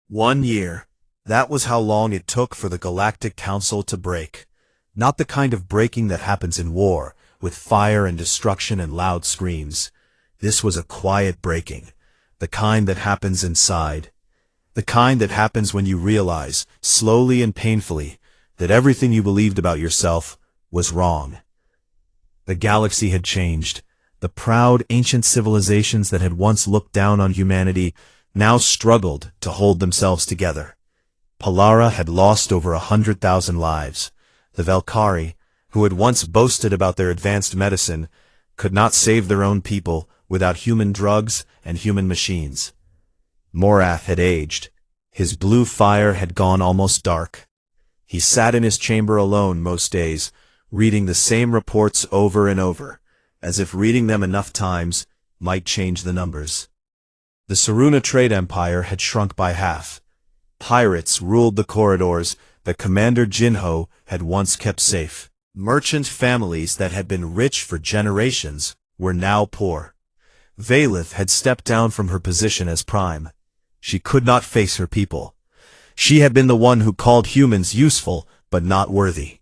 1 year. That was how long it took for the Galactic Council to break. Not the kind of breaking that happens in war, with fire and destruction and loud screams. This was a quiet breaking, the kind that happens inside. The kind that happens when you realize, slowly and painfully, that everything you believed about yourself was wrong. The galaxy had changed. The proud, ancient civilizations that had once looked down on humanity now struggled to hold themselves together. Palara had lost over 100,000 lives. The Valkyrie, who had once boasted about their advanced medicine, could not save their own people without human drugs and human machines. Morath had aged. His blue fire had gone almost dark. He sat in his chamber alone most days, reading the same reports over and over, as if reading them enough times might change the numbers. The Saruna trade empire had shrunk by half. Pirates ruled the corridors that Commander Jinho had once kept safe. Merchant families that had been rich for generations were now poor. Valith had stepped down from her position as Prime. She could not face her people. She had been the one who called humans useful but not worthy.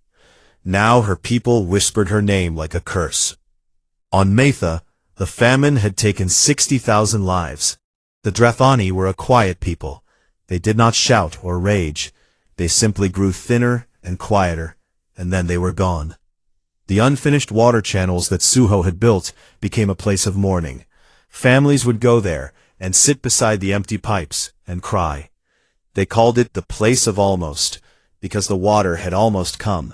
Now her people whispered her name like a curse. On Matha, the famine had taken 60,000 lives. The Drathani were a quiet people. They did not shout or rage. They simply grew thinner and quieter, and then they were gone. The unfinished water channels that Suho had built became a place of mourning. Families would go there and sit beside the empty pipes and cry. They called it the place of almost, because the water had almost come.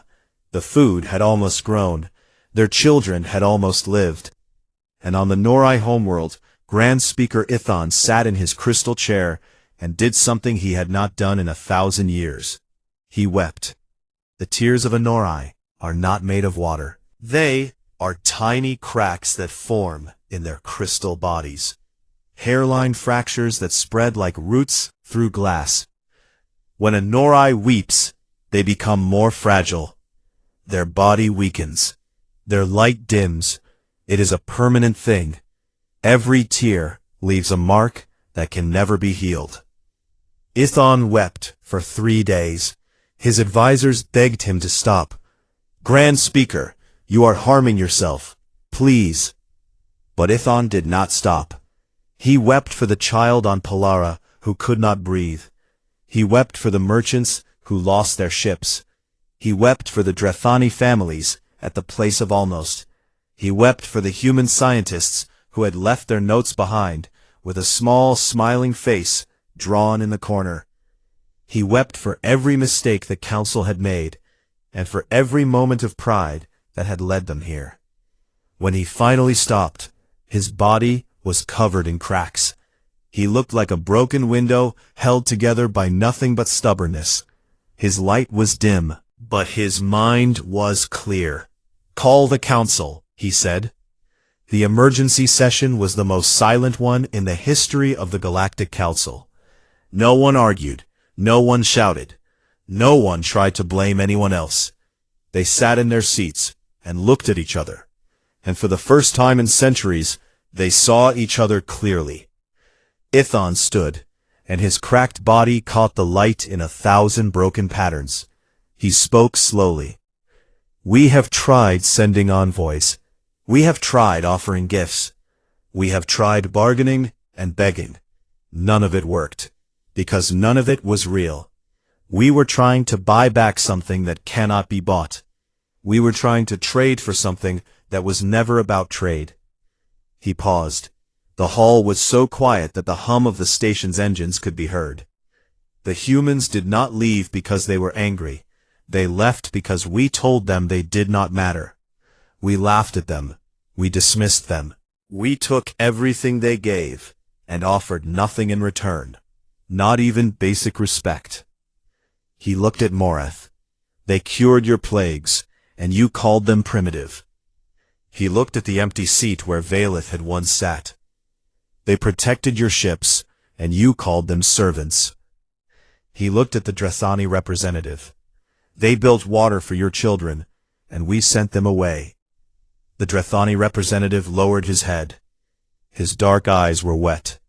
The food had almost grown. Their children had almost lived. And on the Norai homeworld, Grand Speaker Ithon sat in his crystal chair and did something he had not done in 1,000 years. He wept. The tears of a Norai are not made of water. They are tiny cracks that form in their crystal bodies. Hairline fractures that spread like roots through glass. When a Norai weeps, they become more fragile. Their body weakens. Their light dims. It is a permanent thing. Every tear leaves a mark that can never be healed. Ithon wept for 3 days. His advisors begged him to stop. Grand Speaker, you are harming yourself. Please. But Ithon did not stop. He wept for the child on Palara who could not breathe. He wept for the merchants who lost their ships. He wept for the Drathani families at the place of almost. He wept for the human scientists who had left their notes behind, with a small, smiling face drawn in the corner. He wept for every mistake the council had made, and for every moment of pride that had led them here. When he finally stopped, his body was covered in cracks. He looked like a broken window held together by nothing but stubbornness. His light was dim, but his mind was clear. Call the council, he said. The emergency session was the most silent one in the history of the Galactic Council. No one argued. No one shouted. No one tried to blame anyone else. They sat in their seats and looked at each other. And for the first time in centuries, they saw each other clearly. Ithon stood, and his cracked body caught the light in 1,000 broken patterns. He spoke slowly. We have tried sending envoys. We have tried offering gifts. We have tried bargaining and begging. None of it worked, because none of it was real. We were trying to buy back something that cannot be bought. We were trying to trade for something that was never about trade. He paused. The hall was so quiet that the hum of the station's engines could be heard. The humans did not leave because they were angry. They left because we told them they did not matter. We laughed at them. We dismissed them. We took everything they gave and offered nothing in return, not even basic respect. He looked at Morath. They cured your plagues, and you called them primitive. He looked at the empty seat where Valith had once sat. They protected your ships, and you called them servants. He looked at the Drathani representative. They built water for your children, and we sent them away. The Drathani representative lowered his head. His dark eyes were wet.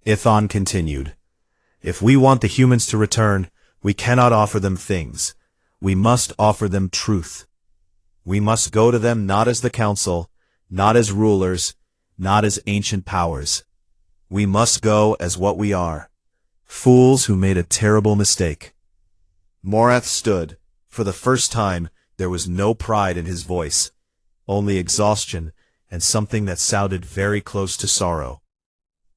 Ithon continued. If we want the humans to return, we cannot offer them things. We must offer them truth. We must go to them not as the council, not as rulers, not as ancient powers. We must go as what we are. Fools who made a terrible mistake. Morath stood. For the first time, there was no pride in his voice, only exhaustion and something that sounded very close to sorrow.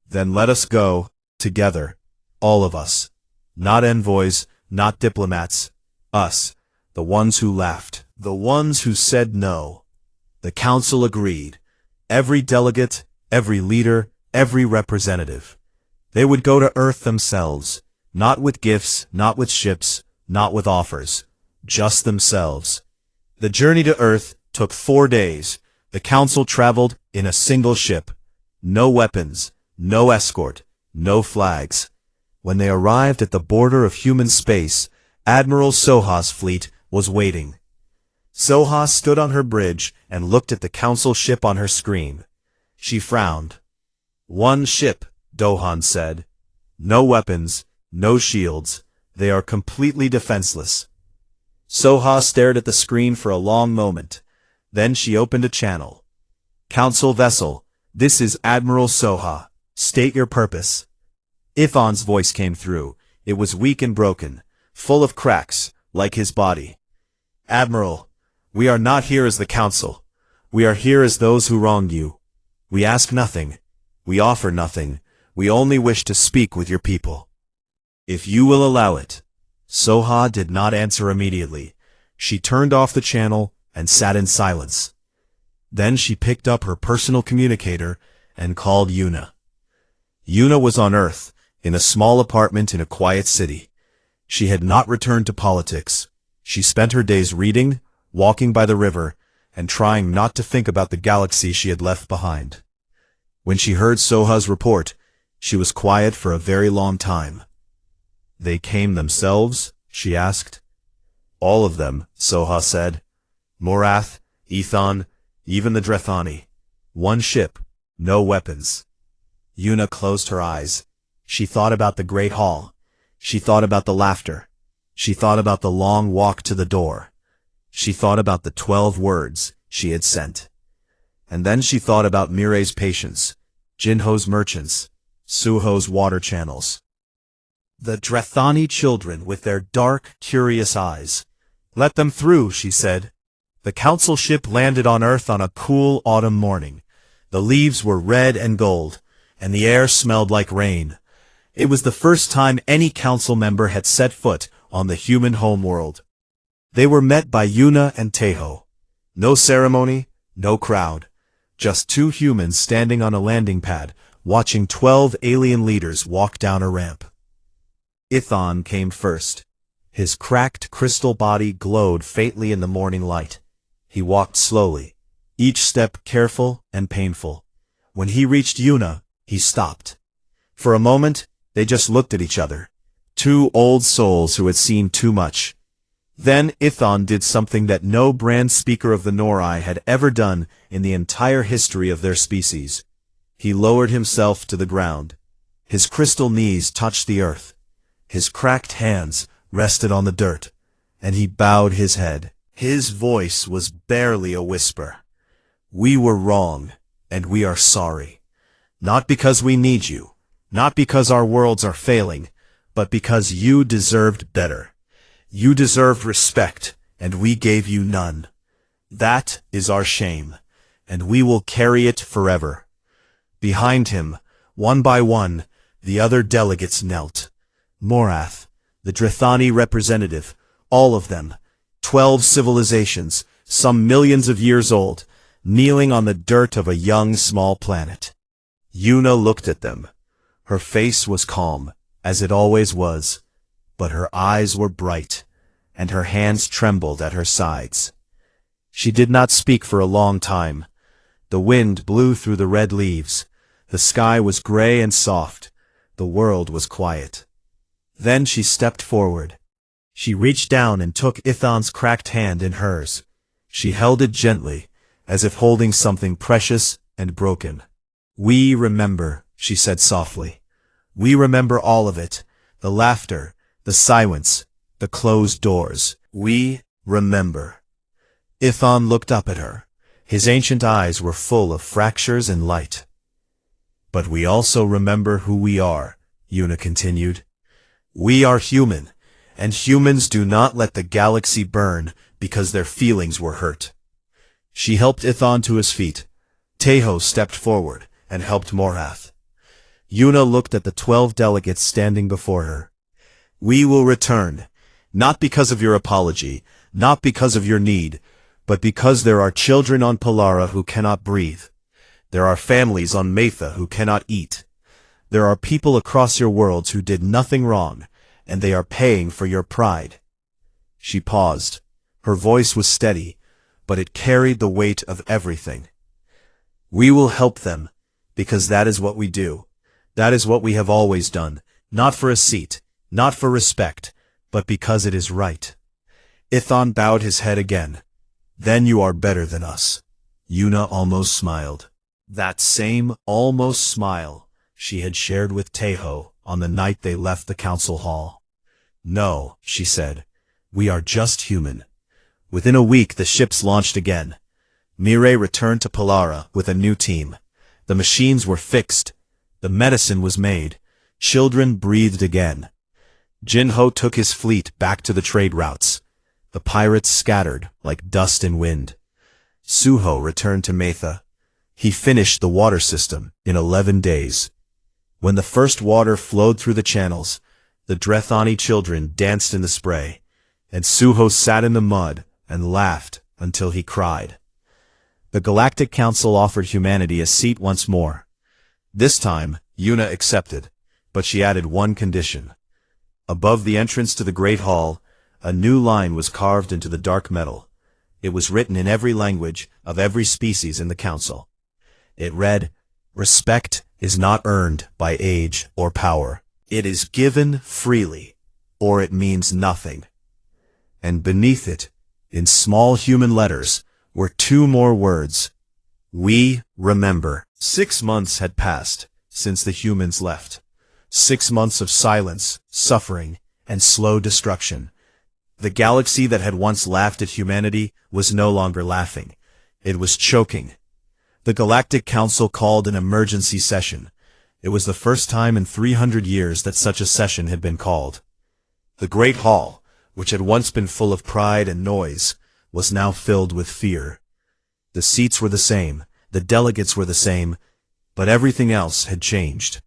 Then let us go, together, all of us. Not envoys, not diplomats. Us, the ones who laughed, the ones who said no. The council agreed. Every delegate, every leader, every representative. They would go to Earth themselves, not with gifts, not with ships, not with offers, just themselves. The journey to Earth took 4 days. The council traveled in a single ship. No weapons, no escort, no flags. When they arrived at the border of human space, Admiral Soha's fleet was waiting. Soha stood on her bridge and looked at the council ship on her screen. She frowned. "One ship," Dohan said. "No weapons, no shields. They are completely defenseless." Soha stared at the screen for a long moment. Then she opened a channel. "Council vessel, this is Admiral Soha. State your purpose." Ithan's voice came through. It was weak and broken, full of cracks, like his body. "Admiral, we are not here as the council. We are here as those who wronged you. We ask nothing. We offer nothing. We only wish to speak with your people. If you will allow it." Soha did not answer immediately. She turned off the channel and sat in silence. Then she picked up her personal communicator and called Yuna. Yuna was on Earth, in a small apartment in a quiet city. She had not returned to politics. She spent her days reading, walking by the river, and trying not to think about the galaxy she had left behind. When she heard Soha's report, she was quiet for a very long time. "They came themselves?" she asked. "All of them," Soha said. "Morath, Ithan, even the Drethani. One ship, no weapons." Yuna closed her eyes. She thought about the Great Hall. She thought about the laughter. She thought about the long walk to the door. She thought about the 12 words she had sent. And then she thought about Mireille's patience, Jinho's merchants, Suho's water channels. The Drethani children with their dark, curious eyes. "Let them through," she said. The council ship landed on Earth on a cool autumn morning. The leaves were red and gold, and the air smelled like rain. It was the first time any council member had set foot on the human homeworld. They were met by Yuna and Teho. No ceremony, no crowd. Just 2 humans standing on a landing pad, watching 12 alien leaders walk down a ramp. Ithan came first. His cracked crystal body glowed faintly in the morning light. He walked slowly, each step careful and painful. When he reached Yuna, he stopped. For a moment, they just looked at each other. 2 old souls who had seen too much. Then Ithan did something that no brand speaker of the Norai had ever done in the entire history of their species. He lowered himself to the ground. His crystal knees touched the earth. His cracked hands rested on the dirt, and he bowed his head. His voice was barely a whisper. "We were wrong, and we are sorry. Not because we need you, not because our worlds are failing, but because you deserved better. You deserved respect, and we gave you none. That is our shame, and we will carry it forever." Behind him, one by one, the other delegates knelt. Morath, the Drethani representative, all of them, 12 civilizations, some millions of years old, kneeling on the dirt of a young small planet. Yuna looked at them. Her face was calm, as it always was, but her eyes were bright, and her hands trembled at her sides. She did not speak for a long time. The wind blew through the red leaves. The sky was gray and soft. The world was quiet. Then she stepped forward. She reached down and took Ithan's cracked hand in hers. She held it gently, as if holding something precious and broken. "We remember," she said softly. "We remember all of it, The laughter, the silence, the closed doors. We remember. Ithon looked up at her. His ancient eyes were full of fractures and light. But we also remember who we are, Yuna continued. We are human, and humans do not let the galaxy burn because their feelings were hurt. She helped Ithon to his feet. Teho stepped forward and helped Morath. Yuna looked at the 12 delegates standing before her. We will return, not because of your apology, not because of your need, but because there are children on Polara who cannot breathe. There are families on Matha who cannot eat. There are people across your worlds who did nothing wrong, and they are paying for your pride. She paused. Her voice was steady, but it carried the weight of everything. We will help them, because that is what we do. That is what we have always done, not for a seat, not for respect, but because it is right. Ithon bowed his head again. Then you are better than us. Yuna almost smiled. That same almost smile she had shared with Teho on the night they left the council hall. No, she said. We are just human. Within a week the ships launched again. Mireille returned to Polara with a new team. The machines were fixed. The medicine was made. Children breathed again. Jinho took his fleet back to the trade routes. The pirates scattered like dust in wind. Suho returned to Matha. He finished the water system in 11 days. When the first water flowed through the channels, the Drethani children danced in the spray, and Suho sat in the mud and laughed until he cried. The Galactic Council offered humanity a seat once more. This time, Yuna accepted, but she added one condition. Above the entrance to the Great Hall, a new line was carved into the dark metal. It was written in every language of every species in the Council. It read, "Respect is not earned by age or power. It is given freely, or it means nothing." And beneath it, in small human letters, were two more words. We remember. 6 months had passed since the humans left. 6 months of silence, suffering, and slow destruction. The galaxy that had once laughed at humanity was no longer laughing. It was choking. The Galactic Council called an emergency session. It was the first time in 300 years that such a session had been called. The Great Hall, which had once been full of pride and noise, was now filled with fear. The seats were the same, the delegates were the same, but everything else had changed.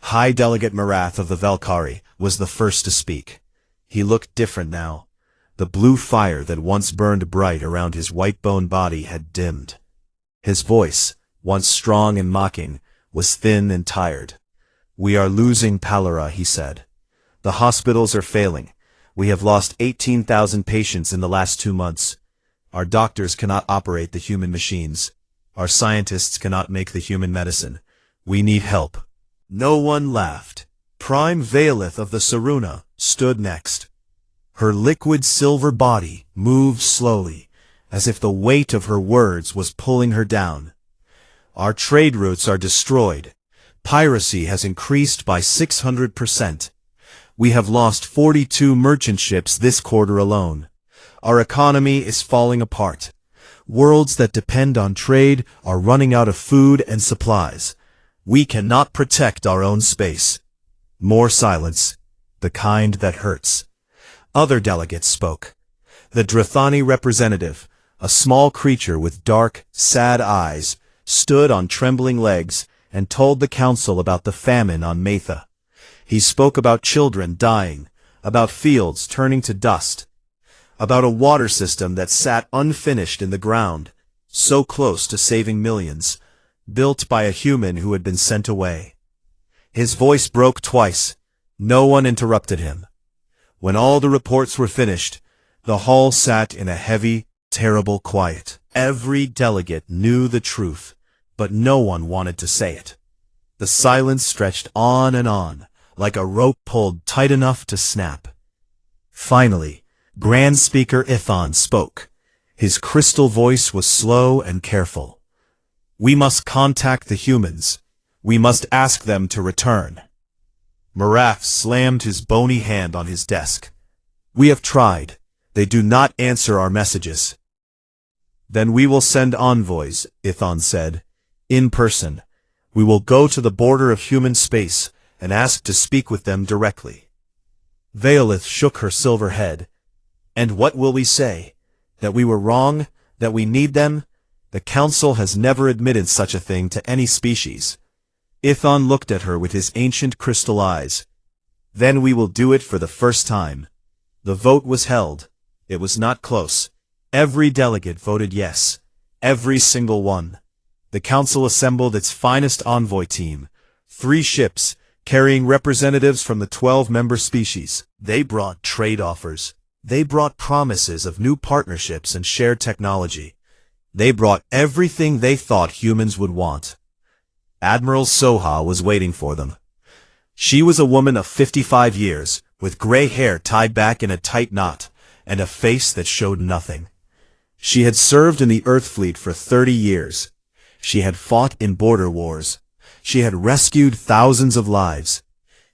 High Delegate Marath of the Valkyrie was the first to speak. He looked different now. The blue fire that once burned bright around his white-boned body had dimmed. His voice, once strong and mocking, was thin and tired. We are losing Polara, he said. The hospitals are failing. We have lost 18,000 patients in the last 2 months. Our doctors cannot operate the human machines. Our scientists cannot make the human medicine. We need help. No one laughed. Prime Valeth of the Saruna stood next. Her liquid silver body moved slowly, as if the weight of her words was pulling her down. Our trade routes are destroyed. Piracy has increased by 600%. We have lost 42 merchant ships this quarter alone. Our economy is falling apart. Worlds that depend on trade are running out of food and supplies. We cannot protect our own space. More silence, the kind that hurts. Other delegates spoke. The Drethani representative, a small creature with dark, sad eyes, stood on trembling legs and told the council about the famine on Matha. He spoke about children dying, about fields turning to dust, about a water system that sat unfinished in the ground, so close to saving millions, built by a human who had been sent away. His voice broke twice. No one interrupted him. When all the reports were finished, the hall sat in a heavy, terrible quiet. Every delegate knew the truth, but no one wanted to say it. The silence stretched on and on, like a rope pulled tight enough to snap. Finally, Grand Speaker Ithon spoke. His crystal voice was slow and careful. We must contact the humans. We must ask them to return. Maraf slammed his bony hand on his desk. We have tried. They do not answer our messages. Then we will send envoys, Ithon said. In person. We will go to the border of human space and ask to speak with them directly. Veolith shook her silver head. And what will we say? That we were wrong? That we need them? The Council has never admitted such a thing to any species. Ithon looked at her with his ancient crystal eyes. Then we will do it for the first time. The vote was held. It was not close. Every delegate voted yes. Every single one. The Council assembled its finest envoy team. 3 ships, carrying representatives from the 12-member species. They brought trade offers. They brought promises of new partnerships and shared technology. They brought everything they thought humans would want. Admiral Soha was waiting for them. She was a woman of 55 years, with gray hair tied back in a tight knot, and a face that showed nothing. She had served in the Earth Fleet for 30 years. She had fought in border wars. She had rescued thousands of lives.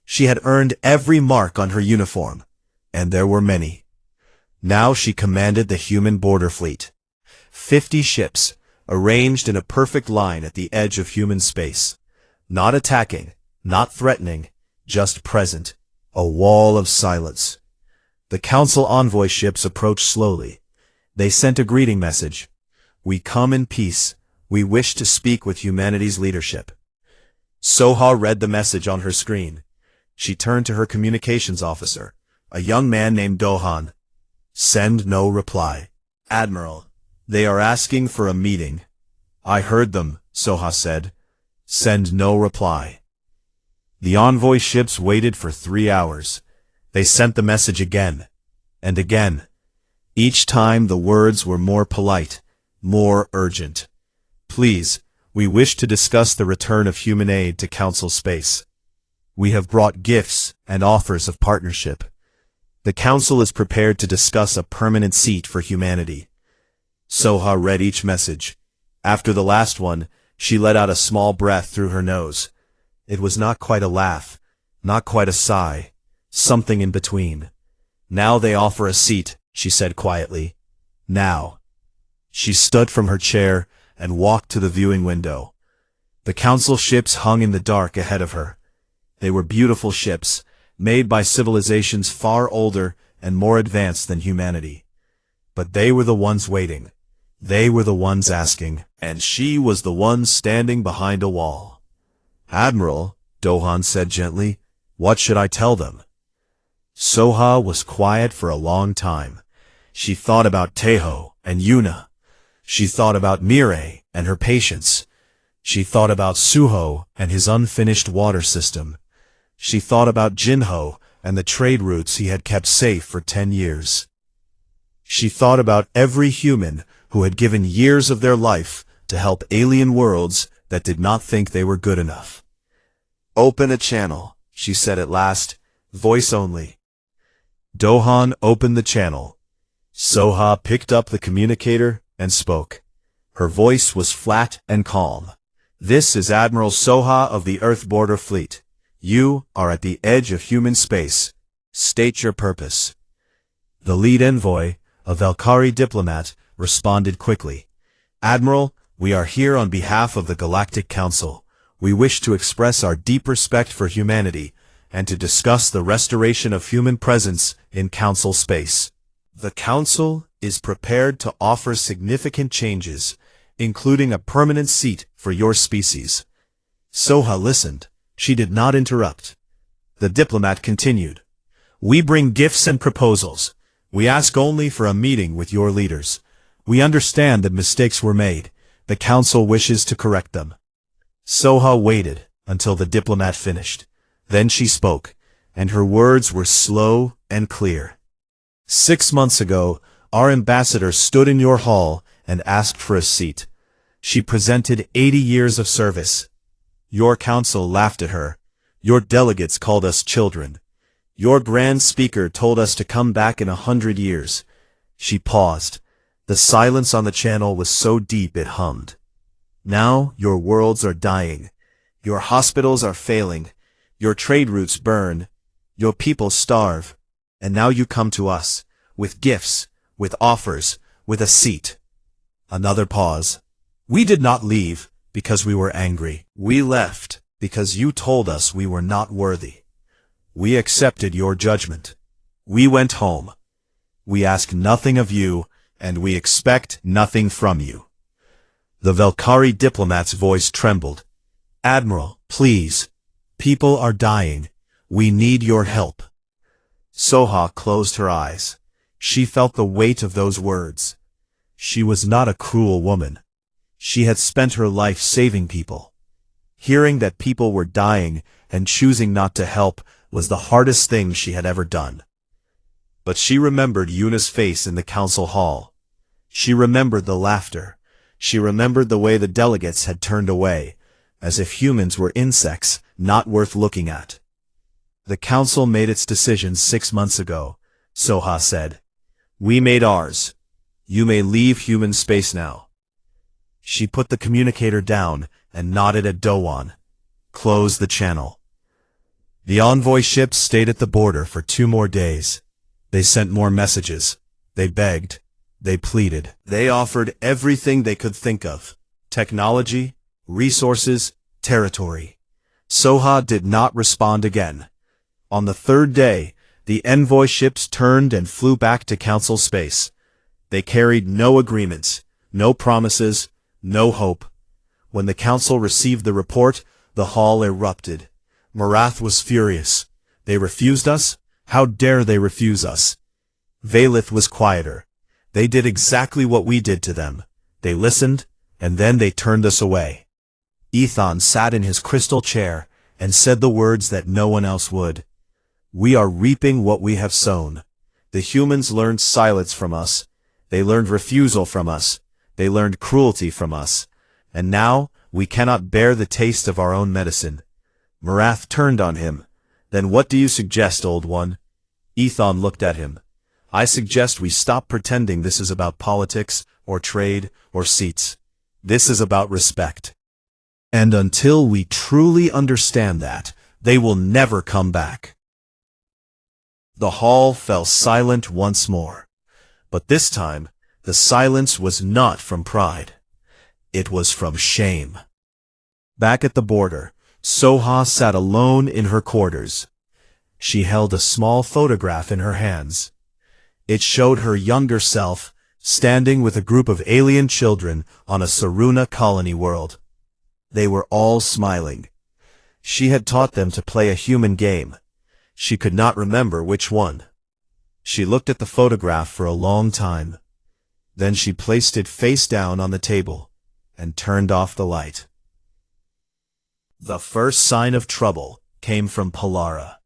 She had earned every mark on her uniform, and there were many. Now she commanded the human border fleet. 50 ships, arranged in a perfect line at the edge of human space. Not attacking, not threatening, just present. A wall of silence. The Council envoy ships approached slowly. They sent a greeting message. We come in peace. We wish to speak with humanity's leadership. Soha read the message on her screen. She turned to her communications officer, a young man named Dohan. Send no reply. Admiral, they are asking for a meeting. I heard them, Soha said. Send no reply. The envoy ships waited for 3 hours. They sent the message again, and again. Each time the words were more polite, more urgent. Please, we wish to discuss the return of human aid to Council space. We have brought gifts and offers of partnership. The Council is prepared to discuss a permanent seat for humanity. Soha read each message. After the last one, she let out a small breath through her nose. It was not quite a laugh, not quite a sigh, something in between. Now they offer a seat, she said quietly. Now. She stood from her chair and walked to the viewing window. The Council ships hung in the dark ahead of her. They were beautiful ships, made by civilizations far older and more advanced than humanity. But they were the ones waiting. They were the ones asking, and she was the one standing behind a wall. Admiral, Dohan said gently, what should I tell them? Soha was quiet for a long time. She thought about Teho and Yuna. She thought about Mireille and her patience. She thought about Suho and his unfinished water system. She thought about Jinho and the trade routes he had kept safe for 10 years. She thought about every human who had given years of their life to help alien worlds that did not think they were good enough. Open a channel, she said at last, voice only. Dohan opened the channel. Soha picked up the communicator and spoke. Her voice was flat and calm. This is Admiral Soha of the Earth Border Fleet. You are at the edge of human space. State your purpose. The lead envoy, a Valkyrie diplomat, responded quickly. Admiral, we are here on behalf of the Galactic Council. We wish to express our deep respect for humanity and to discuss the restoration of human presence in Council space. The Council is prepared to offer significant changes, including a permanent seat for your species. Soha listened. She did not interrupt. The diplomat continued. We bring gifts and proposals. We ask only for a meeting with your leaders. We understand that mistakes were made. The Council wishes to correct them. Soha waited until the diplomat finished. Then she spoke, and her words were slow and clear. 6 months ago, our ambassador stood in your hall and asked for a seat. She presented 80 years of service. Your council laughed at her. Your delegates called us children. Your grand speaker told us to come back in 100 years. She paused. The silence on the channel was so deep it hummed. Now your worlds are dying. Your hospitals are failing. Your trade routes burn. Your people starve. And now you come to us, with gifts, with offers, with a seat. Another pause. We did not leave because we were angry. We left because you told us we were not worthy. We accepted your judgment. We went home. We ask nothing of you, and we expect nothing from you. The Valkyrie diplomat's voice trembled. Admiral, please. People are dying. We need your help. Soha closed her eyes. She felt the weight of those words. She was not a cruel woman. She had spent her life saving people. Hearing that people were dying and choosing not to help was the hardest thing she had ever done. But she remembered Yuna's face in the council hall. She remembered the laughter. She remembered the way the delegates had turned away, as if humans were insects not worth looking at. The council made its decision 6 months ago, Soha said. We made ours. You may leave human space now. She put the communicator down and nodded at Dowan. Close the channel. The envoy ships stayed at the border for 2 more days. They sent more messages. They begged. They pleaded. They offered everything they could think of. Technology, resources, territory. Soha did not respond again. On the 3rd day, the envoy ships turned and flew back to council space. They carried no agreements, no promises, no hope. When the council received the report, the hall erupted. Marath was furious. They refused us? How dare they refuse us? Valith was quieter. They did exactly what we did to them. They listened, and then they turned us away. Ethan sat in his crystal chair and said the words that no one else would. We are reaping what we have sown. The humans learned silence from us. They learned refusal from us. They learned cruelty from us. And now, we cannot bear the taste of our own medicine. Marath turned on him. Then what do you suggest, old one? Ethan looked at him. I suggest we stop pretending this is about politics, or trade, or seats. This is about respect. And until we truly understand that, they will never come back. The hall fell silent once more. But this time, the silence was not from pride. It was from shame. Back at the border, Soha sat alone in her quarters. She held a small photograph in her hands. It showed her younger self, standing with a group of alien children on a Saruna colony world. They were all smiling. She had taught them to play a human game. She could not remember which one. She looked at the photograph for a long time. Then she placed it face down on the table and turned off the light. The first sign of trouble came from Polara.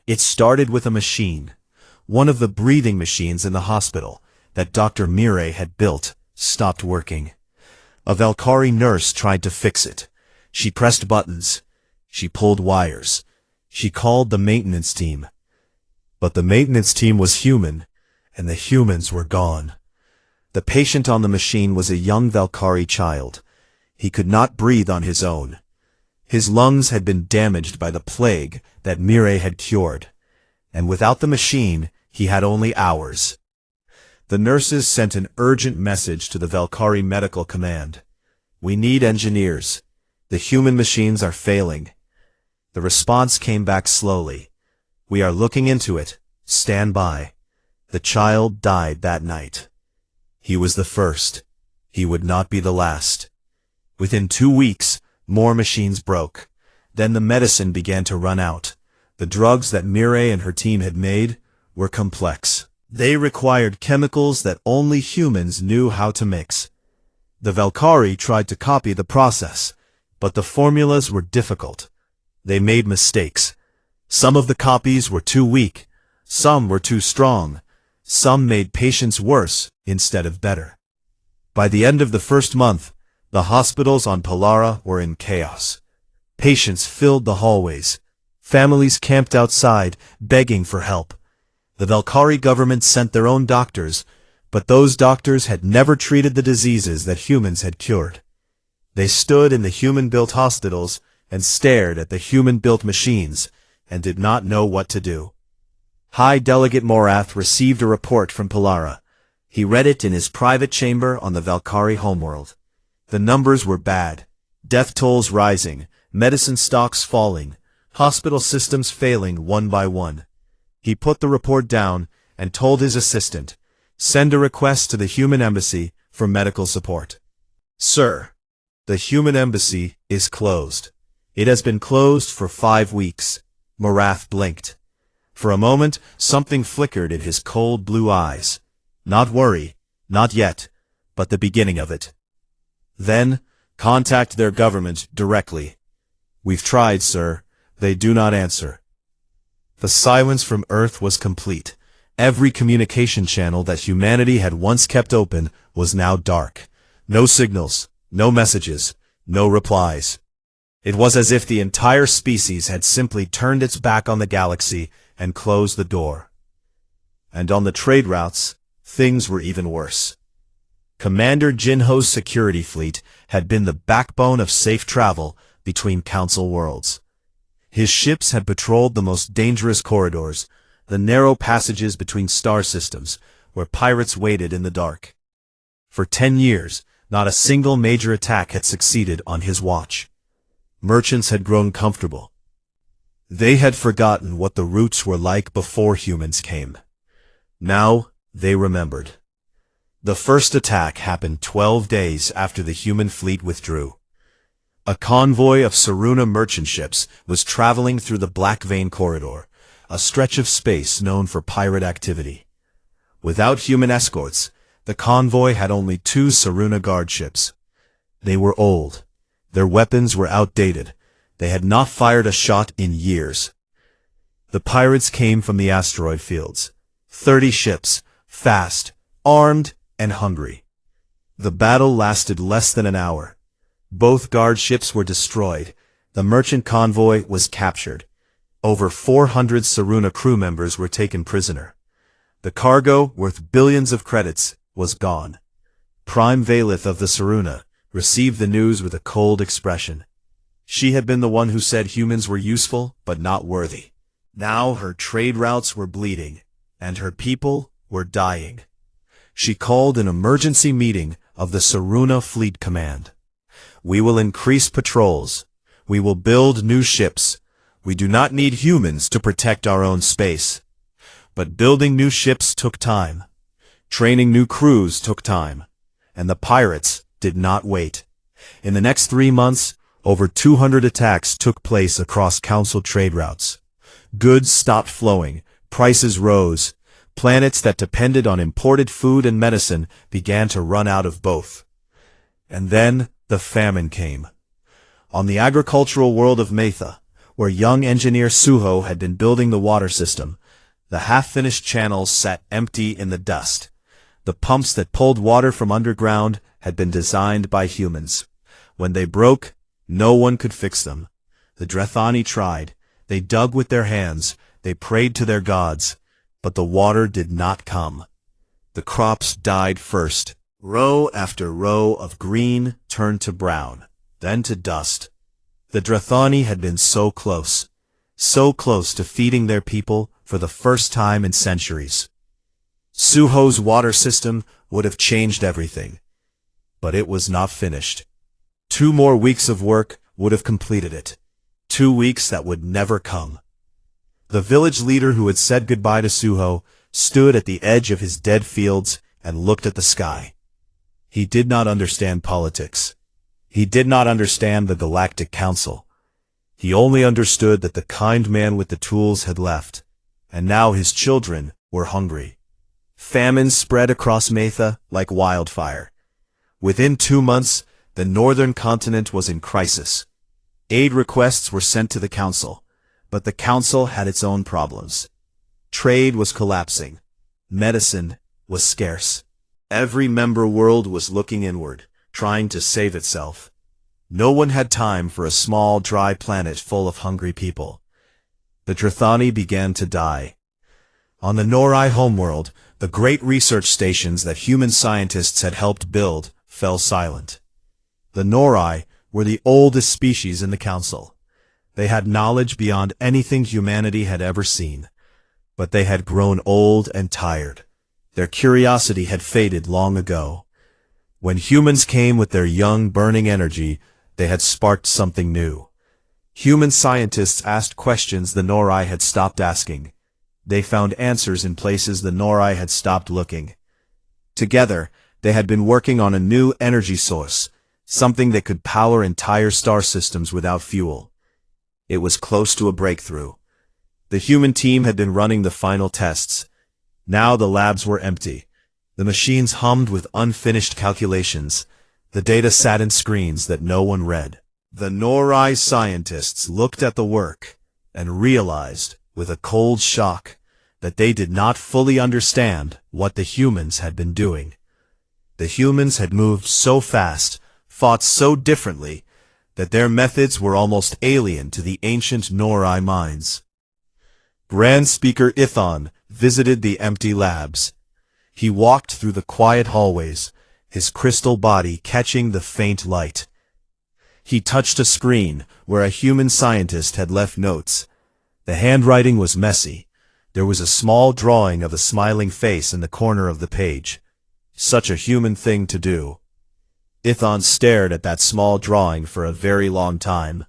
It started with a machine. One of the breathing machines in the hospital that Dr. Mirai had built stopped working. A Valkyrie nurse tried to fix it. She pressed buttons. She pulled wires. She called the maintenance team. But the maintenance team was human, and the humans were gone. The patient on the machine was a young Valkyrie child. He could not breathe on his own. His lungs had been damaged by the plague that Mirai had cured, and without the machine, he had only hours. The nurses sent an urgent message to the Valkyrie Medical Command. We need engineers. The human machines are failing. The response came back slowly. We are looking into it. Stand by. The child died that night. He was the first. He would not be the last. Within 2 weeks, more machines broke. Then the medicine began to run out. The drugs that Mirai and her team had made were complex. They required chemicals that only humans knew how to mix. The Valkyrie tried to copy the process, but the formulas were difficult. They made mistakes. Some of the copies were too weak. Some were too strong. Some made patients worse instead of better. By the end of the first month, the hospitals on Polara were in chaos. Patients filled the hallways. Families camped outside, begging for help. The Valkyrie government sent their own doctors, but those doctors had never treated the diseases that humans had cured. They stood in the human-built hospitals and stared at the human-built machines, and did not know what to do. High Delegate Morath received a report from Polara. He read it in his private chamber on the Valkyrie homeworld. The numbers were bad. Death tolls rising, medicine stocks falling, hospital systems failing one by one. He put the report down and told his assistant, "Send a request to the human embassy for medical support." "Sir, the human embassy is closed. It has been closed for 5 weeks." Morath blinked. For a moment, something flickered in his cold blue eyes. Not worry, not yet, but the beginning of it. Then, contact their government directly. "We've tried, sir. They do not answer." The silence from Earth was complete. Every communication channel that humanity had once kept open was now dark. No signals, no messages, no replies. It was as if the entire species had simply turned its back on the galaxy and closed the door. And on the trade routes, things were even worse. Commander Jinho's security fleet had been the backbone of safe travel between Council worlds. His ships had patrolled the most dangerous corridors, the narrow passages between star systems, where pirates waited in the dark. For 10 years, not a single major attack had succeeded on his watch. Merchants had grown comfortable. They had forgotten what the routes were like before humans came. Now, they remembered. The first attack happened 12 days after the human fleet withdrew. A convoy of Saruna merchant ships was traveling through the Black Vein Corridor, a stretch of space known for pirate activity. Without human escorts, the convoy had only 2 Saruna guard ships. They were old. Their weapons were outdated. They had not fired a shot in years. The pirates came from the asteroid fields. 30 ships, fast, armed, and hungry. The battle lasted less than an hour. Both guard ships were destroyed. The merchant convoy was captured. Over 400 Saruna crew members were taken prisoner. The cargo, worth billions of credits, was gone. Prime Valith of the Saruna received the news with a cold expression. She had been the one who said humans were useful but not worthy. Now her trade routes were bleeding, and her people were dying. She called an emergency meeting of the Saruna Fleet Command. "We will increase patrols. We will build new ships. We do not need humans to protect our own space." But building new ships took time. Training new crews took time. And the pirates did not wait. In the next 3 months, over 200 attacks took place across Council trade routes. Goods stopped flowing, prices rose. Planets that depended on imported food and medicine began to run out of both. And then the famine came. On the agricultural world of Metha, where young engineer Suho had been building the water system, the half-finished channels sat empty in the dust. The pumps that pulled water from underground had been designed by humans. When they broke, no one could fix them. The Drethani tried. They dug with their hands. They prayed to their gods. But the water did not come. The crops died first. Row after row of green turned to brown, then to dust. The Drethani had been so close to feeding their people for the first time in centuries. Suho's water system would have changed everything. But it was not finished. 2 more weeks of work would have completed it. 2 weeks that would never come. The village leader who had said goodbye to Suho stood at the edge of his dead fields and looked at the sky. He did not understand politics. He did not understand the Galactic Council. He only understood that the kind man with the tools had left, and now his children were hungry. Famine spread across Metha like wildfire. Within 2 months, the northern continent was in crisis. Aid requests were sent to the Council, but the Council had its own problems. Trade was collapsing. Medicine was scarce. Every member world was looking inward, trying to save itself. No one had time for a small, dry planet full of hungry people. The Drethani began to die. On the Norai homeworld, the great research stations that human scientists had helped build fell silent. The Norai were the oldest species in the Council. They had knowledge beyond anything humanity had ever seen. But they had grown old and tired. Their curiosity had faded long ago. When humans came with their young, burning energy, they had sparked something new. Human scientists asked questions the Nori had stopped asking. They found answers in places the Nori had stopped looking. Together, they had been working on a new energy source, something that could power entire star systems without fuel. It was close to a breakthrough. The human team had been running the final tests. Now the labs were empty. The machines hummed with unfinished calculations. The data sat in screens that no one read. The Nori scientists looked at the work and realized, with a cold shock, that they did not fully understand what the humans had been doing. The humans had moved so fast, fought so differently, that their methods were almost alien to the ancient Nori minds. Grand Speaker Ithon visited the empty labs. He walked through the quiet hallways, his crystal body catching the faint light. He touched a screen where a human scientist had left notes. The handwriting was messy. There was a small drawing of a smiling face in the corner of the page. Such a human thing to do. Ithon stared at that small drawing for a very long time.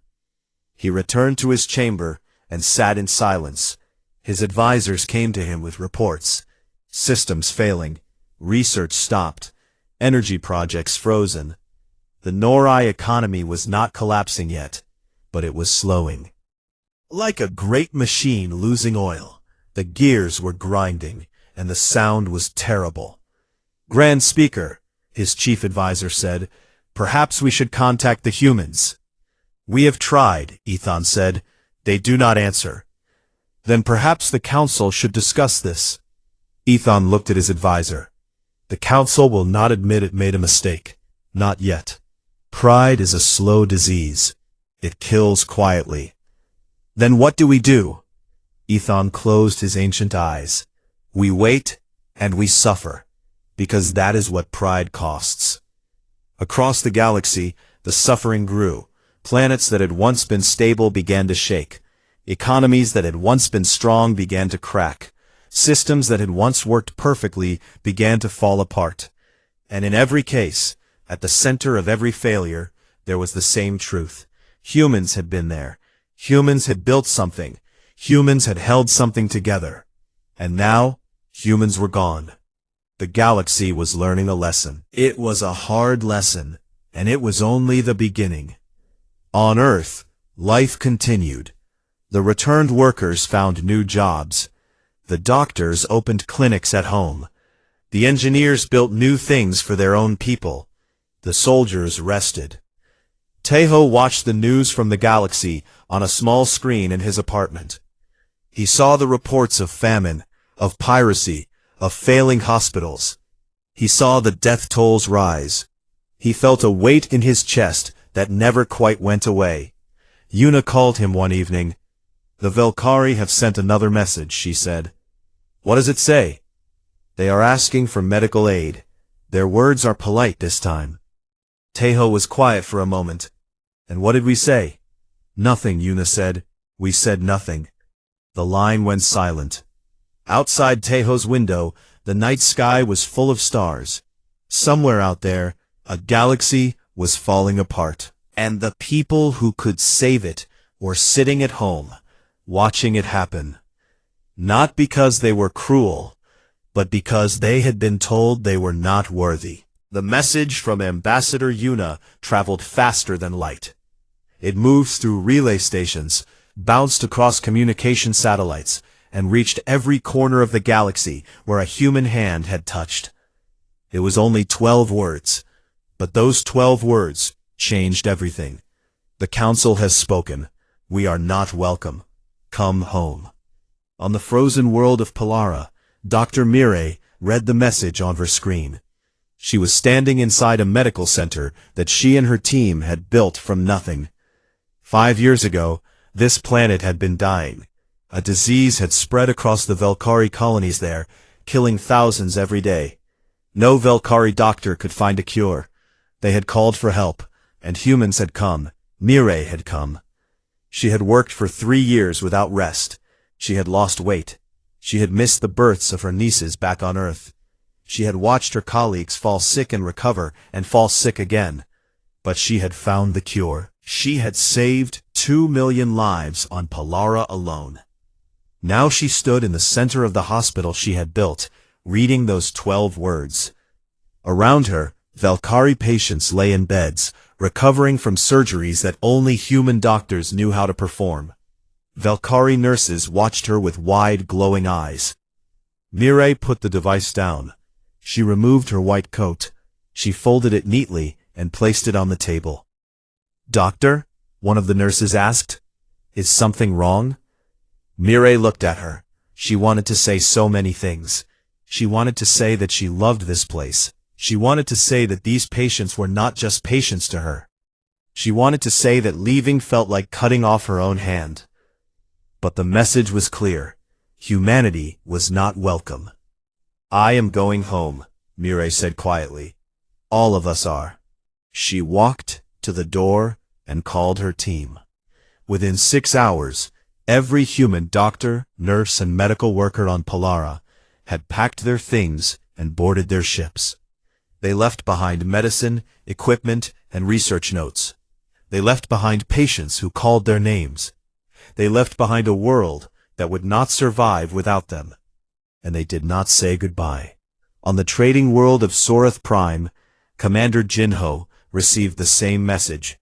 He returned to his chamber and sat in silence. His advisors came to him with reports. Systems failing. Research stopped. Energy projects frozen. The Nori economy was not collapsing yet, but it was slowing. Like a great machine losing oil, the gears were grinding, and the sound was terrible. Grand Speaker, his chief advisor said, perhaps we should contact the humans. We have tried, Ithon said. They do not answer. Then perhaps the council should discuss this. Ithon looked at his advisor. The council will not admit it made a mistake. Not yet. Pride is a slow disease. It kills quietly. Then what do we do? Ithon closed his ancient eyes. We wait and we suffer, because that is what pride costs. Across the galaxy, the suffering grew. Planets that had once been stable began to shake. Economies that had once been strong began to crack. Systems that had once worked perfectly began to fall apart. And in every case, at the center of every failure, there was the same truth. Humans had been there. Humans had built something. Humans had held something together. And now, humans were gone. The galaxy was learning a lesson. It was a hard lesson, and it was only the beginning. On Earth, life continued. The returned workers found new jobs. The doctors opened clinics at home. The engineers built new things for their own people. The soldiers rested. Tejo watched the news from the galaxy on a small screen in his apartment. He saw the reports of famine, of piracy, of failing hospitals. He saw the death tolls rise. He felt a weight in his chest that never quite went away. Yuna called him one evening. The Velkari have sent another message, she said. What does it say? They are asking for medical aid. Their words are polite this time. Tejo was quiet for a moment. And what did we say? Nothing, Yuna said. We said nothing. The line went silent. Outside Tejo's window, the night sky was full of stars. Somewhere out there, a galaxy was falling apart. And the people who could save it were sitting at home, watching it happen. Not because they were cruel, but because they had been told they were not worthy. The message from Ambassador Yuna traveled faster than light. It moved through relay stations, bounced across communication satellites, and reached every corner of the galaxy where a human hand had touched. It was only 12 words, but those 12 words changed everything. The council has spoken. We are not welcome. Come home. On the frozen world of Palara, Dr. Mireille read the message on her screen. She was standing inside a medical center that she and her team had built from nothing. 5 years ago, this planet had been dying. A disease had spread across the Velkari colonies there, killing thousands every day. No Velkari doctor could find a cure. They had called for help, and humans had come. Mireille had come. She had worked for 3 years without rest. She had lost weight. She had missed the births of her nieces back on Earth. She had watched her colleagues fall sick and recover and fall sick again. But she had found the cure. She had saved 2 million lives on Palara alone. Now she stood in the center of the hospital she had built, reading those 12 words. Around her, Valkyrie patients lay in beds, recovering from surgeries that only human doctors knew how to perform. Valkyrie nurses watched her with wide, glowing eyes. Mireille put the device down. She removed her white coat. She folded it neatly and placed it on the table. "Doctor?" one of the nurses asked. "Is something wrong?" Mireille looked at her. She wanted to say so many things. She wanted to say that she loved this place. She wanted to say that these patients were not just patients to her. She wanted to say that leaving felt like cutting off her own hand. But the message was clear. Humanity was not welcome. "I am going home," Mireille said quietly. "All of us are." She walked to the door and called her team. Within 6 hours, every human doctor, nurse, and medical worker on Palara had packed their things and boarded their ships. They left behind medicine, equipment, and research notes. They left behind patients who called their names. They left behind a world that would not survive without them. And they did not say goodbye. On the trading world of Sorath Prime, Commander Jinho received the same message.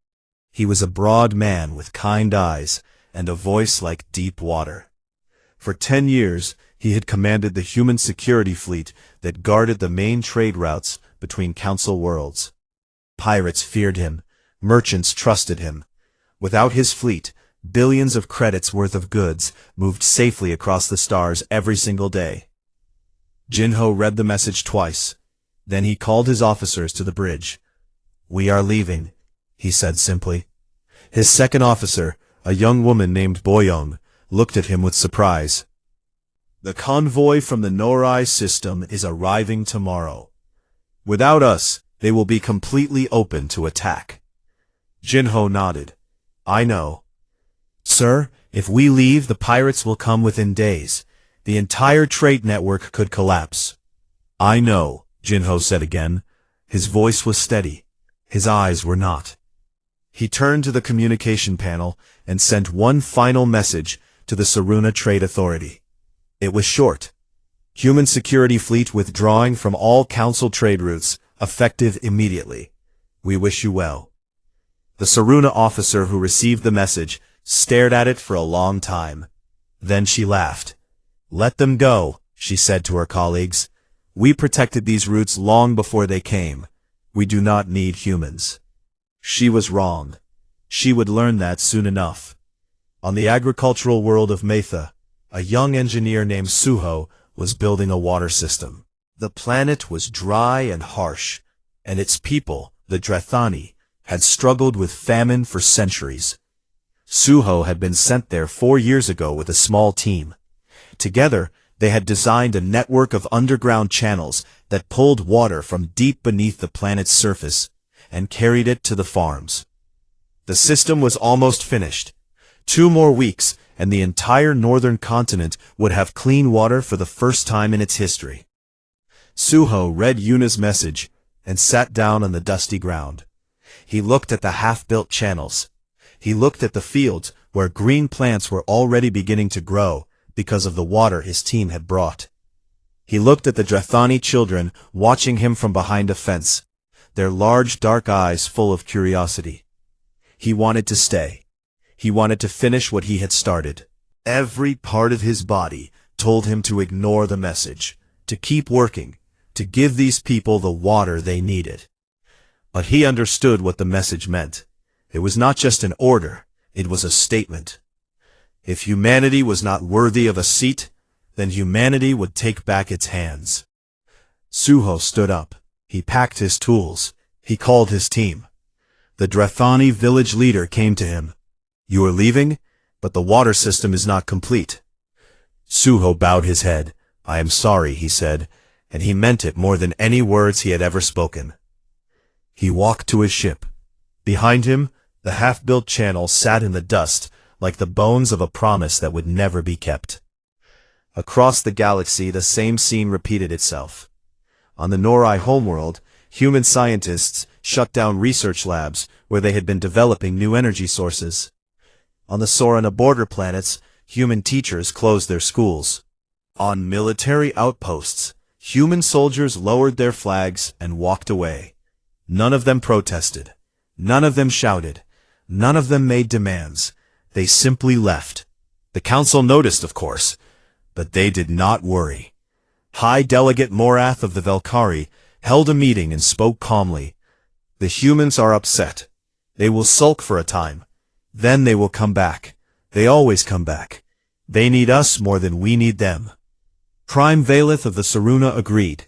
He was a broad man with kind eyes and a voice like deep water. For 10 years, he had commanded the human security fleet that guarded the main trade routes between Council worlds. Pirates feared him. Merchants trusted him. Without his fleet, billions of credits worth of goods moved safely across the stars every single day. Jinho read the message twice. Then he called his officers to the bridge. "We are leaving," he said simply. His second officer, a young woman named Boyoung, looked at him with surprise. "The convoy from the Norai system is arriving tomorrow. Without us, they will be completely open to attack." Jinho nodded. "I know. Sir, if we leave, the pirates will come within days. The entire trade network could collapse." "I know," Jinho said again. His voice was steady. His eyes were not. He turned to the communication panel and sent one final message to the Saruna Trade Authority. It was short. "Human security fleet withdrawing from all council trade routes, effective immediately. We wish you well." The Saruna officer who received the message stared at it for a long time. Then she laughed. "Let them go," she said to her colleagues. "We protected these routes long before they came. We do not need humans." She was wrong. She would learn that soon enough. On the agricultural world of Metha, a young engineer named Suho was building a water system. The planet was dry and harsh, and its people, the Drethani, had struggled with famine for centuries. Suho had been sent there 4 years ago with a small team. Together, they had designed a network of underground channels that pulled water from deep beneath the planet's surface and carried it to the farms. The system was almost finished. 2 more weeks, and the entire northern continent would have clean water for the first time in its history. Suho read Yuna's message and sat down on the dusty ground. He looked at the half-built channels. He looked at the fields where green plants were already beginning to grow because of the water his team had brought. He looked at the Drethani children watching him from behind a fence, their large dark eyes full of curiosity. He wanted to stay. He wanted to finish what he had started. Every part of his body told him to ignore the message, to keep working, to give these people the water they needed. But he understood what the message meant. It was not just an order, it was a statement. If humanity was not worthy of a seat, then humanity would take back its hands. Suho stood up. He packed his tools. He called his team. The Drethani village leader came to him. "You are leaving, but the water system is not complete." Suho bowed his head. "I am sorry," he said, and he meant it more than any words he had ever spoken. He walked to his ship. Behind him, the half-built channel sat in the dust, like the bones of a promise that would never be kept. Across the galaxy, the same scene repeated itself. On the Norai homeworld, human scientists shut down research labs where they had been developing new energy sources. On the Sorana border planets, human teachers closed their schools. On military outposts, human soldiers lowered their flags and walked away. None of them protested. None of them shouted. None of them made demands. They simply left. The council noticed, of course, but they did not worry. High Delegate Morath of the Velkari held a meeting and spoke calmly. The humans are upset. They will sulk for a time. Then they will come back. They always come back. They need us more than we need them. Prime Valeth of the Saruna agreed.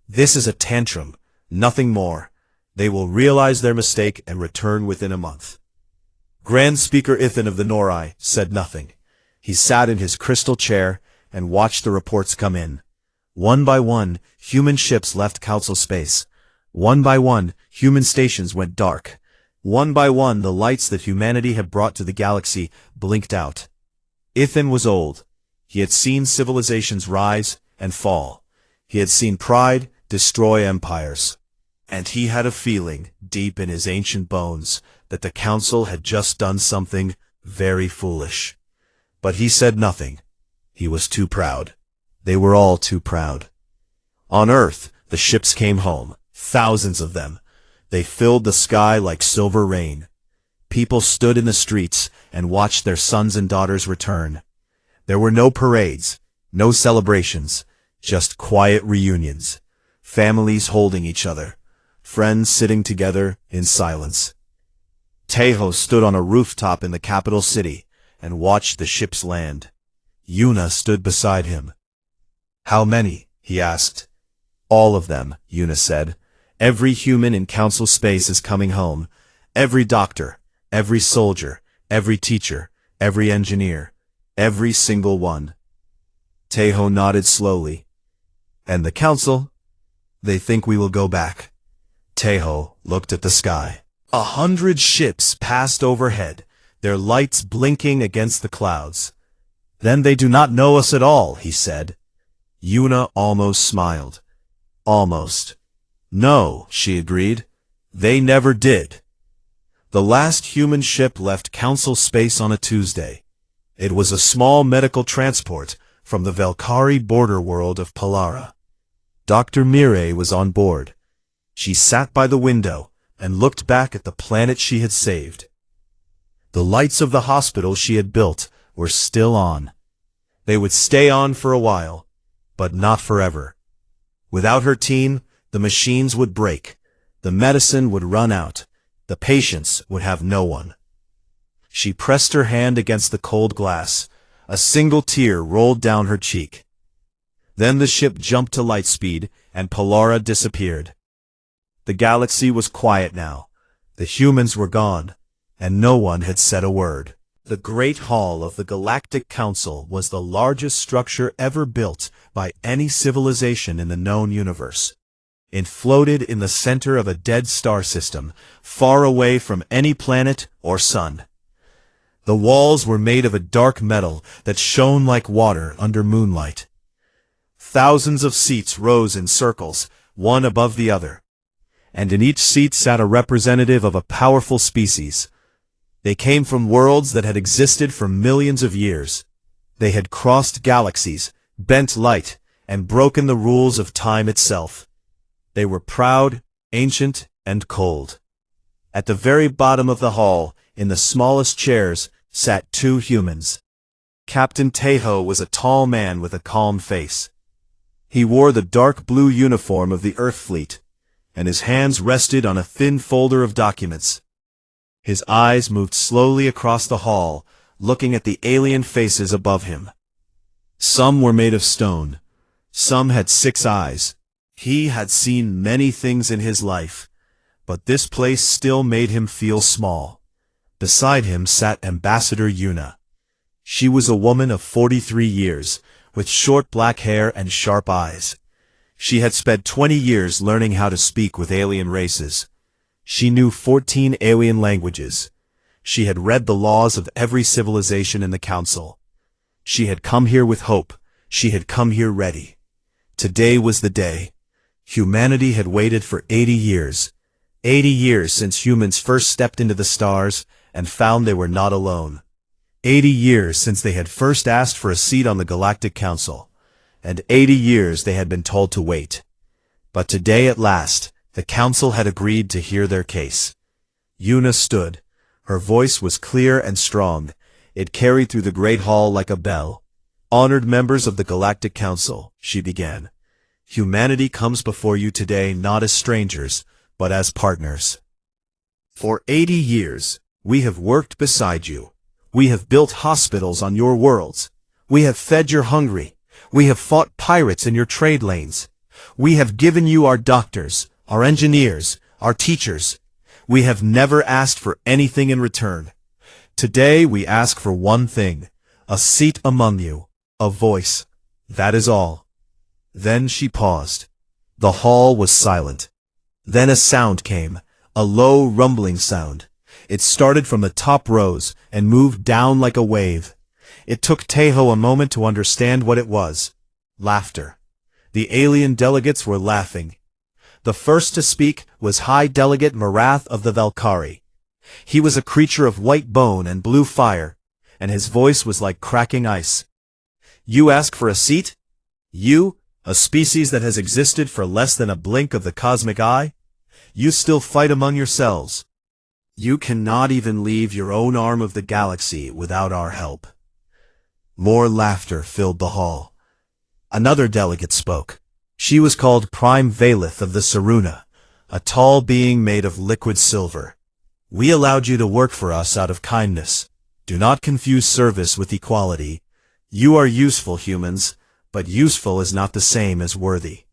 This is a tantrum, nothing more. They will realize their mistake and return within a month. Grand Speaker Ithan of the Norai said nothing. He sat in his crystal chair and watched the reports come in. One by one, human ships left council space. One by one, human stations went dark. One by one, the lights that humanity had brought to the galaxy blinked out. Ithan was old. He had seen civilizations rise and fall. He had seen pride destroy empires. And he had a feeling, deep in his ancient bones, that the council had just done something very foolish. But he said nothing. He was too proud. They were all too proud. On Earth, the ships came home, thousands of them. They filled the sky like silver rain. People stood in the streets and watched their sons and daughters return. There were no parades, no celebrations, just quiet reunions. Families holding each other, friends sitting together in silence. Tejo stood on a rooftop in the capital city and watched the ships land. Yuna stood beside him. "How many?" he asked. "All of them," Yuna said. "Every human in council space is coming home. Every doctor, every soldier, every teacher, every engineer, every single one." Tejo nodded slowly. "And the council? They think we will go back." Tejo looked at the sky. 100 ships passed overhead, their lights blinking against the clouds. "Then they do not know us at all," he said. Yuna almost smiled. "Almost." "No," she agreed. "They never did." The last human ship left council space on a Tuesday. It was a small medical transport from the Velkari border world of Palara. Dr. Mire was on board. She sat by the window and looked back at the planet she had saved. The lights of the hospital she had built were still on. They would stay on for a while, but not forever. Without her team, the machines would break, the medicine would run out, the patients would have no one. She pressed her hand against the cold glass. A single tear rolled down her cheek. Then the ship jumped to light speed, and Palara disappeared. The galaxy was quiet now. The humans were gone, and no one had said a word. The Great Hall of the Galactic Council was the largest structure ever built by any civilization in the known universe. It floated in the center of a dead star system, far away from any planet or sun. The walls were made of a dark metal that shone like water under moonlight. Thousands of seats rose in circles, one above the other. And in each seat sat a representative of a powerful species. They came from worlds that had existed for millions of years. They had crossed galaxies, bent light, and broken the rules of time itself. They were proud, ancient, and cold. At the very bottom of the hall, in the smallest chairs, sat two humans. Captain Tejo was a tall man with a calm face. He wore the dark blue uniform of the Earth Fleet, and his hands rested on a thin folder of documents. His eyes moved slowly across the hall, looking at the alien faces above him. Some were made of stone. Some had 6 eyes. He had seen many things in his life, but this place still made him feel small. Beside him sat Ambassador Yuna. She was a woman of 43 years, with short black hair and sharp eyes. She had spent 20 years learning how to speak with alien races. She knew 14 alien languages. She had read the laws of every civilization in the council. She had come here with hope. She had come here ready. Today was the day. Humanity had waited for 80 years. 80 years since humans first stepped into the stars and found they were not alone. 80 years since they had first asked for a seat on the Galactic Council. And 80 years they had been told to wait. But today at last, the council had agreed to hear their case. Yuna stood. Her voice was clear and strong. It carried through the great hall like a bell. Honored members of the Galactic Council, she began. Humanity comes before you today not as strangers, but as partners. For 80 years, we have worked beside you. We have built hospitals on your worlds. We have fed your hungry. We have fought pirates in your trade lanes. We have given you our doctors, our engineers, our teachers. We have never asked for anything in return. Today we ask for one thing, a seat among you, a voice. That is all. Then she paused. The hall was silent. Then a sound came, a low rumbling sound. It started from the top rows and moved down like a wave. It took Taeho a moment to understand what it was. Laughter. The alien delegates were laughing. The first to speak was High Delegate Marath of the Valkyrie. He was a creature of white bone and blue fire, and his voice was like cracking ice. You ask for a seat? You, a species that has existed for less than a blink of the cosmic eye? You still fight among yourselves. You cannot even leave your own arm of the galaxy without our help. More laughter filled the hall. Another delegate spoke. She was called Prime Valith of the Saruna, a tall being made of liquid silver. We allowed you to work for us out of kindness. Do not confuse service with equality. You are useful humans, but useful is not the same as worthy.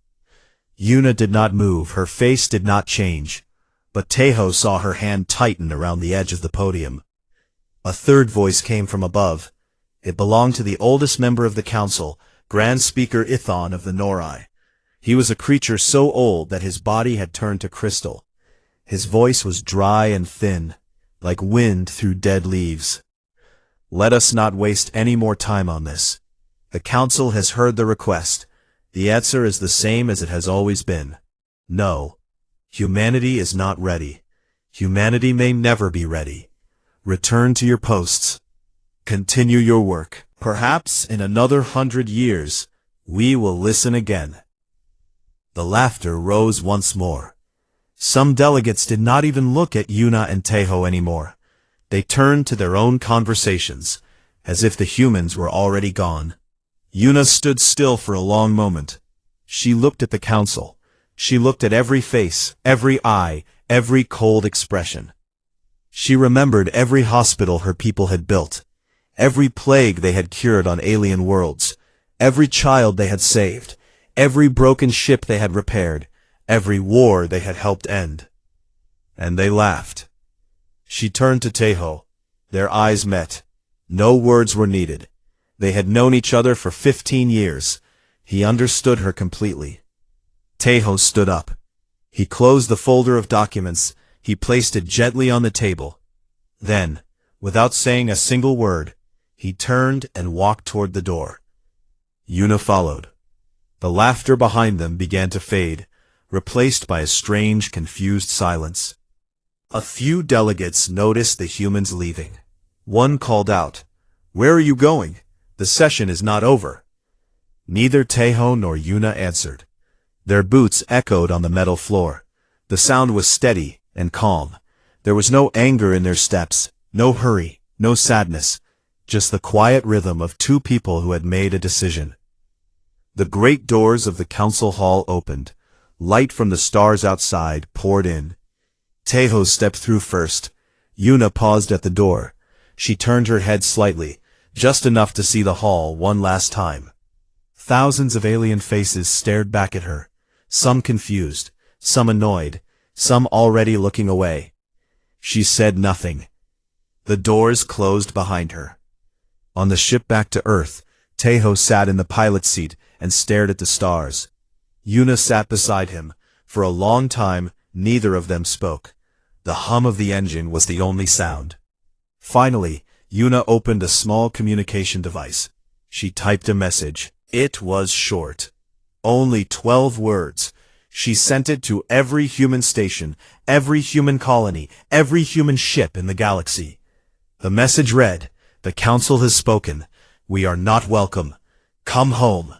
Yuna did not move, her face did not change, but Taeho saw her hand tighten around the edge of the podium. A third voice came from above. It belonged to the oldest member of the council, Grand Speaker Ithon of the Norai. He was a creature so old that his body had turned to crystal. His voice was dry and thin, like wind through dead leaves. Let us not waste any more time on this. The council has heard the request. The answer is the same as it has always been. No. Humanity is not ready. Humanity may never be ready. Return to your posts. Continue your work. Perhaps in another 100 years, we will listen again. The laughter rose once more. Some delegates did not even look at Yuna and Taeho anymore. They turned to their own conversations, as if the humans were already gone. Yuna stood still for a long moment. She looked at the council. She looked at every face, every eye, every cold expression. She remembered every hospital her people had built, every plague they had cured on alien worlds, every child they had saved, every broken ship they had repaired, every war they had helped end. And they laughed. She turned to Taeho. Their eyes met. No words were needed. They had known each other for 15 years. He understood her completely. Taeho stood up. He closed the folder of documents. He placed it gently on the table. Then, without saying a single word, he turned and walked toward the door. Yuna followed. The laughter behind them began to fade, replaced by a strange, confused silence. A few delegates noticed the humans leaving. One called out, "Where are you going? The session is not over." Neither Taeho nor Yuna answered. Their boots echoed on the metal floor. The sound was steady and calm. There was no anger in their steps, no hurry, no sadness, just the quiet rhythm of two people who had made a decision. The great doors of the council hall opened. Light from the stars outside poured in. Taeho stepped through first. Yuna paused at the door. She turned her head slightly, just enough to see the hall one last time. Thousands of alien faces stared back at her, some confused, some annoyed, some already looking away. She said nothing. The doors closed behind her. On the ship back to Earth, Taeho sat in the pilot's seat and stared at the stars. Yuna sat beside him. For a long time, neither of them spoke. The hum of the engine was the only sound. Finally, Yuna opened a small communication device. She typed a message. It was short. Only 12 words. She sent it to every human station, every human colony, every human ship in the galaxy. The message read, "The Council has spoken. We are not welcome. Come home."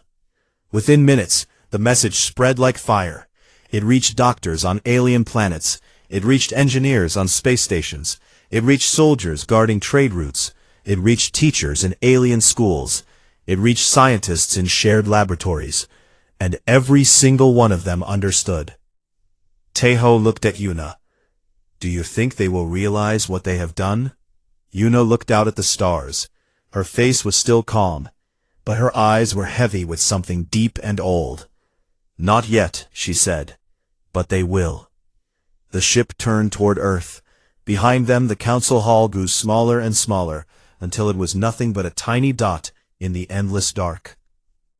Within minutes, the message spread like fire. It reached doctors on alien planets. It reached engineers on space stations. It reached soldiers guarding trade routes. It reached teachers in alien schools. It reached scientists in shared laboratories. And every single one of them understood. Teho looked at Yuna. "Do you think they will realize what they have done?" Yuna looked out at the stars. Her face was still calm, but her eyes were heavy with something deep and old. "Not yet," she said, "but they will." The ship turned toward Earth. Behind them, the council hall grew smaller and smaller, until it was nothing but a tiny dot in the endless dark.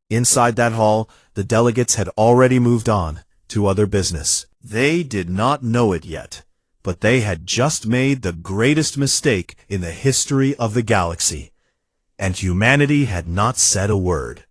Inside that hall, the delegates had already moved on to other business. They did not know it yet, but they had just made the greatest mistake in the history of the galaxy. And humanity had not said a word.